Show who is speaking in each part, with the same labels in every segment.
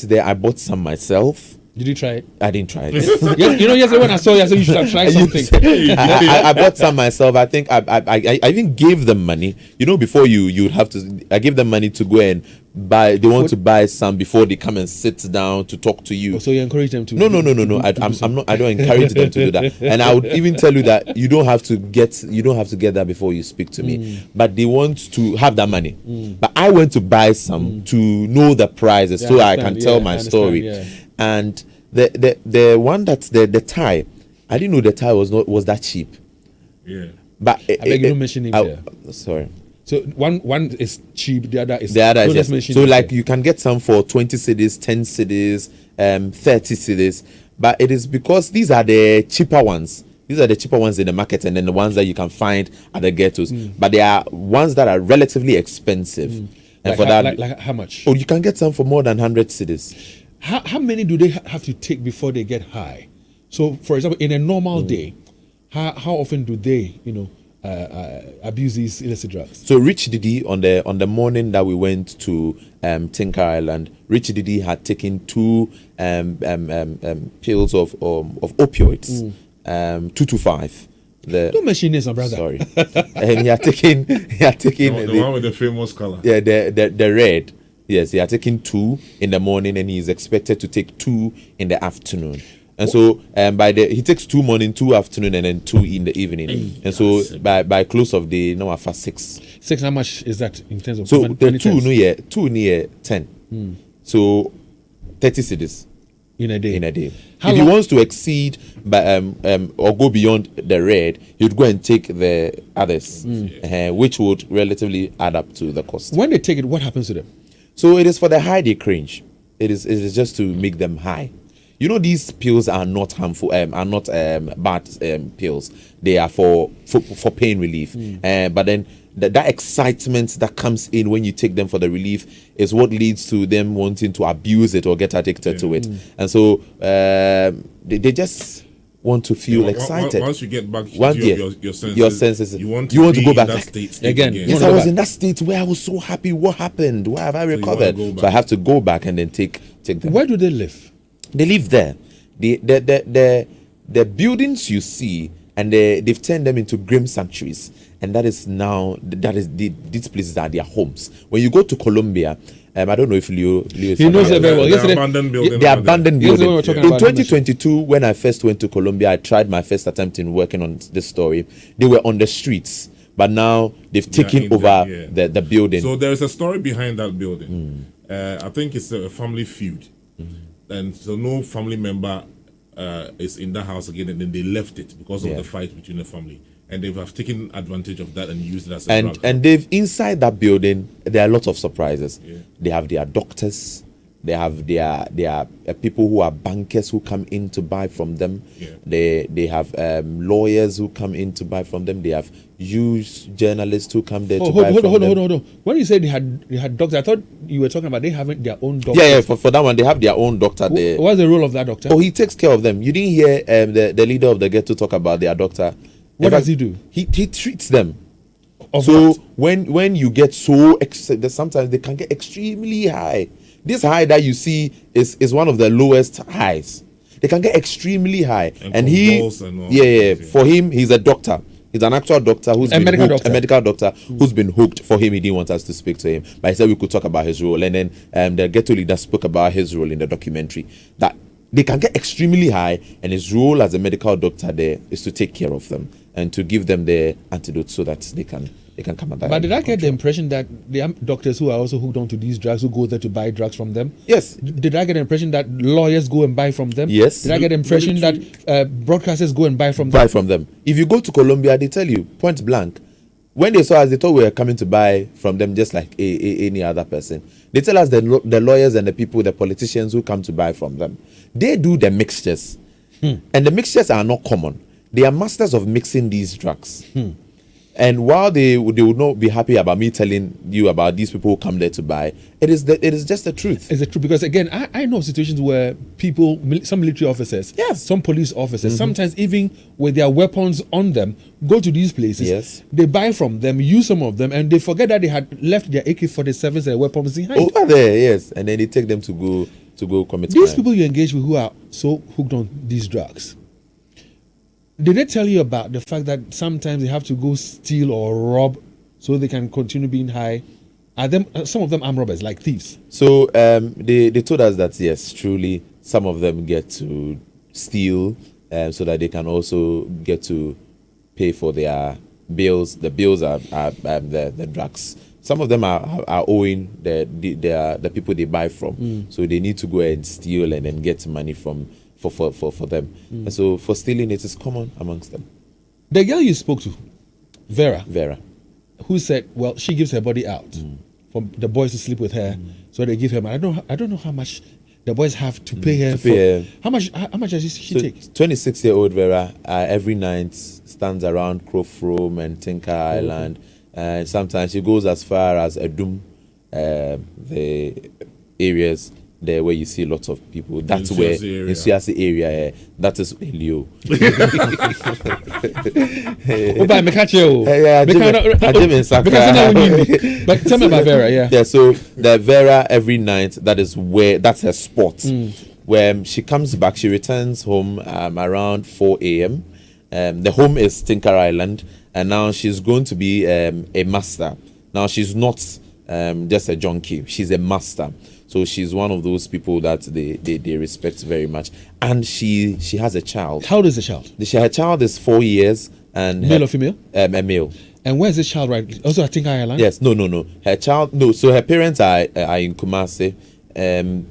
Speaker 1: there, I bought some myself.
Speaker 2: Did you try it?
Speaker 1: I didn't try it.
Speaker 2: Yes, yesterday when I saw you, I said you should have tried something.
Speaker 1: I bought some myself. I think I even gave them money. Before you'd have to. I gave them money to go and buy. They want to buy some before they come and sit down to talk to you.
Speaker 2: Oh, so you encourage them to?
Speaker 1: No. I'm not. I don't encourage them to do that. And I would even tell you that you don't have to get that before you speak to me. But they want to have that money. But I went to buy some to know the prices so I can tell my story.
Speaker 2: Yeah.
Speaker 1: And the one that's the tie, I didn't know the tie was that cheap.
Speaker 3: Yeah.
Speaker 1: But
Speaker 2: I beg you don't mention it there.
Speaker 1: Sorry.
Speaker 2: So one is cheap, the other is
Speaker 1: yes. So like you can get some for 20 cedis, 10 cedis, 30 cedis. But it is because these are the cheaper ones. These are the cheaper ones in the market, and then the ones that you can find at the ghettos. But there are ones that are relatively expensive. And
Speaker 2: like
Speaker 1: for that,
Speaker 2: like how much?
Speaker 1: Oh, you can get some for more than 100 cedis.
Speaker 2: How many do they have to take before they get high? So, for example, in a normal day, how often do they, abuse these illicit drugs?
Speaker 1: So, Rich Didi on the morning that we went to Tinker Island, Rich Didi had taken 2 pills of opioids, 225.
Speaker 2: Don't mention this, my brother.
Speaker 1: Sorry, and he had taken
Speaker 3: the one with the famous color.
Speaker 1: Yeah, the red. Yes, he had taken 2 in the morning, and he is expected to take 2 in the afternoon. And so, he takes 2 morning, 2 afternoon, and then 2 in the evening. And so, by close of day, now after 6.
Speaker 2: 6. How much is that in terms of?
Speaker 1: So the 2 near 10. So 30 cedis
Speaker 2: in a day.
Speaker 1: If he wants to exceed or go beyond the red, he'd go and take the others, which would relatively add up to the cost.
Speaker 2: When they take it, what happens to them?
Speaker 1: So it is for the high they cringe. It is just to make them high. These pills are not harmful, are not bad pills. They are for pain relief. But then that excitement that comes in when you take them for the relief is what leads to them wanting to abuse it or get addicted to it. And so they just want to feel excited.
Speaker 3: Once you get back to
Speaker 1: your senses,
Speaker 3: you want to
Speaker 1: go back
Speaker 3: in that state
Speaker 2: again.
Speaker 1: Yes, I was in that state where I was so happy. What happened? Why have I recovered? So I have to go back and then take them.
Speaker 2: Where do they live?
Speaker 1: They live there. The buildings you see, and they've turned them into grim sanctuaries, and these places are their homes. When you go to Colombia, I don't know if Leo
Speaker 2: he knows it very well.
Speaker 3: The abandoned building.
Speaker 1: The abandoned building.
Speaker 2: In
Speaker 1: 2022, when I first went to Colombia, I tried my first attempt in working on this story. They were on the streets, but now they've taken over the building.
Speaker 3: So there is a story behind that building. I think it's a family feud, and so no family member is in that house again, and then they left it because of the fight between the family. And they have taken advantage of that and used it as a drug.
Speaker 1: And they've inside that building, there are lots of surprises. They have their doctors, they have their people who are bankers who come in to buy from them. They have lawyers who come in to buy from them. They have huge journalists who come there to buy from them.
Speaker 2: Hold on. When you said they had doctors, I thought you were talking about they having their own doctor.
Speaker 1: Yeah. For that one, they have their own doctor there.
Speaker 2: What's the role of that doctor?
Speaker 1: Oh, he takes care of them. You didn't hear the leader of the ghetto talk about their doctor.
Speaker 2: What does he do?
Speaker 1: He treats them.
Speaker 2: So
Speaker 1: when you get so excited, sometimes they can get extremely high. This high that you see is one of the lowest highs. They can get extremely high, and for him, he's a doctor. He's an actual doctor who's been hooked, a medical doctor who's been hooked. For him, he didn't want us to speak to him, but he said we could talk about his role. And then the ghetto leader spoke about his role in the documentary, that they can get extremely high, and his role as a medical doctor there is to take care of them and to give them the antidote so that they can come and die.
Speaker 2: But did I get the impression that there are doctors who are also hooked onto these drugs who go there to buy drugs from them?
Speaker 1: Yes.
Speaker 2: Did I get the impression that lawyers go and buy from them?
Speaker 1: Yes.
Speaker 2: Did I get the impression that broadcasters go and buy from them?
Speaker 1: Buy from them. If you go to Colombia, they tell you point blank. When they saw us, they thought we were coming to buy from them just like any other person. They tell us the lawyers and the people, the politicians who come to buy from them, they do the mixtures. And the mixtures are not common. They are masters of mixing these drugs. And while they would not be happy about me telling you about these people who come there to buy, it is just the truth.
Speaker 2: It's the truth, because again, I know situations where people, some military officers, some police officers, sometimes even with their weapons on them, go to these places. They buy from them, use some of them, and they forget that they had left their AK-47s and weapons behind.
Speaker 1: Over there, yes. And then they take them to go commit
Speaker 2: These
Speaker 1: crime.
Speaker 2: people you engage with who are so hooked on these drugs, did they tell you about the fact that sometimes they have to go steal or rob so they can continue being high? Are some of them armed robbers, like thieves?
Speaker 1: So they told us that yes, truly, some of them get to steal so that they can also get to pay for their bills. The bills are the drugs. Some of them are owing the people they buy from, so they need to go and steal and then get money for them. And so for stealing, it is common amongst them.
Speaker 2: The girl you spoke to, Vera, who said, well, she gives her body out for the boys to sleep with her, so they give her money. I don't know how much the boys have to pay her. How much does she take?
Speaker 1: 26-year-old Vera every night stands around Crofrom and Tinker Island. Sometimes she goes as far as Edum, the areas there where you see lots of people. That's where in Suasi area, that is Elio.
Speaker 2: But tell me about Vera,
Speaker 1: yeah. So the Vera every night, that's her spot. When she comes back, she returns home around 4 a.m. The home is Tinker Island. And now she's going to be a master. Now she's not just a junkie. She's a master. So she's one of those people that they respect very much. And she has a child.
Speaker 2: How old is the child?
Speaker 1: Her child is 4 years. And
Speaker 2: male or female?
Speaker 1: A male.
Speaker 2: And where's this child right? Also at Tinker Island?
Speaker 1: Yes. No. Her child, no. So her parents are in Kumasi.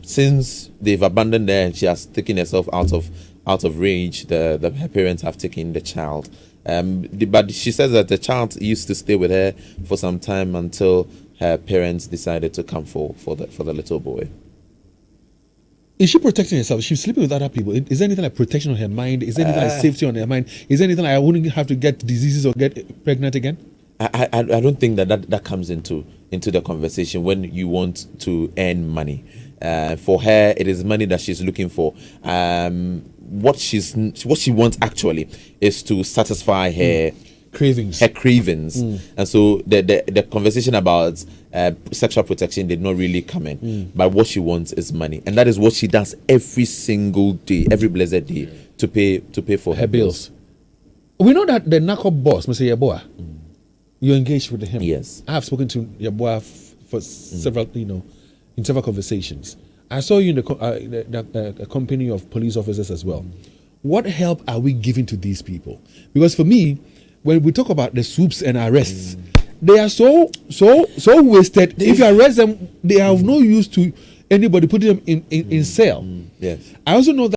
Speaker 1: Since they've abandoned her and she has taken herself out of range, her parents have taken the child. But she says that the child used to stay with her for some time until her parents decided to come for the little boy.
Speaker 2: Is she protecting herself? She's sleeping with other people. Is there anything like protection on her mind? Is there anything like safety on her mind? Is there anything like I wouldn't have to get diseases or get pregnant again?
Speaker 1: I don't think that comes into the conversation when you want to earn money. For her, it is money that she's looking for. What she wants actually is to satisfy her
Speaker 2: cravings.
Speaker 1: And so the conversation about sexual protection did not really come in. But what she wants is money, and that is what she does every single day, every blessed day, to pay for her bills.
Speaker 2: We know that the narco boss, Mr. Yaboa, you engaged with him.
Speaker 1: Yes,
Speaker 2: I have spoken to Yaboa for several, in several conversations. I saw you in the company of police officers as well. What help are we giving to these people? Because for me, when we talk about the swoops and arrests, they are so wasted. If you arrest them, they have no use to anybody. Putting them in cell.
Speaker 1: Yes.
Speaker 2: I also know that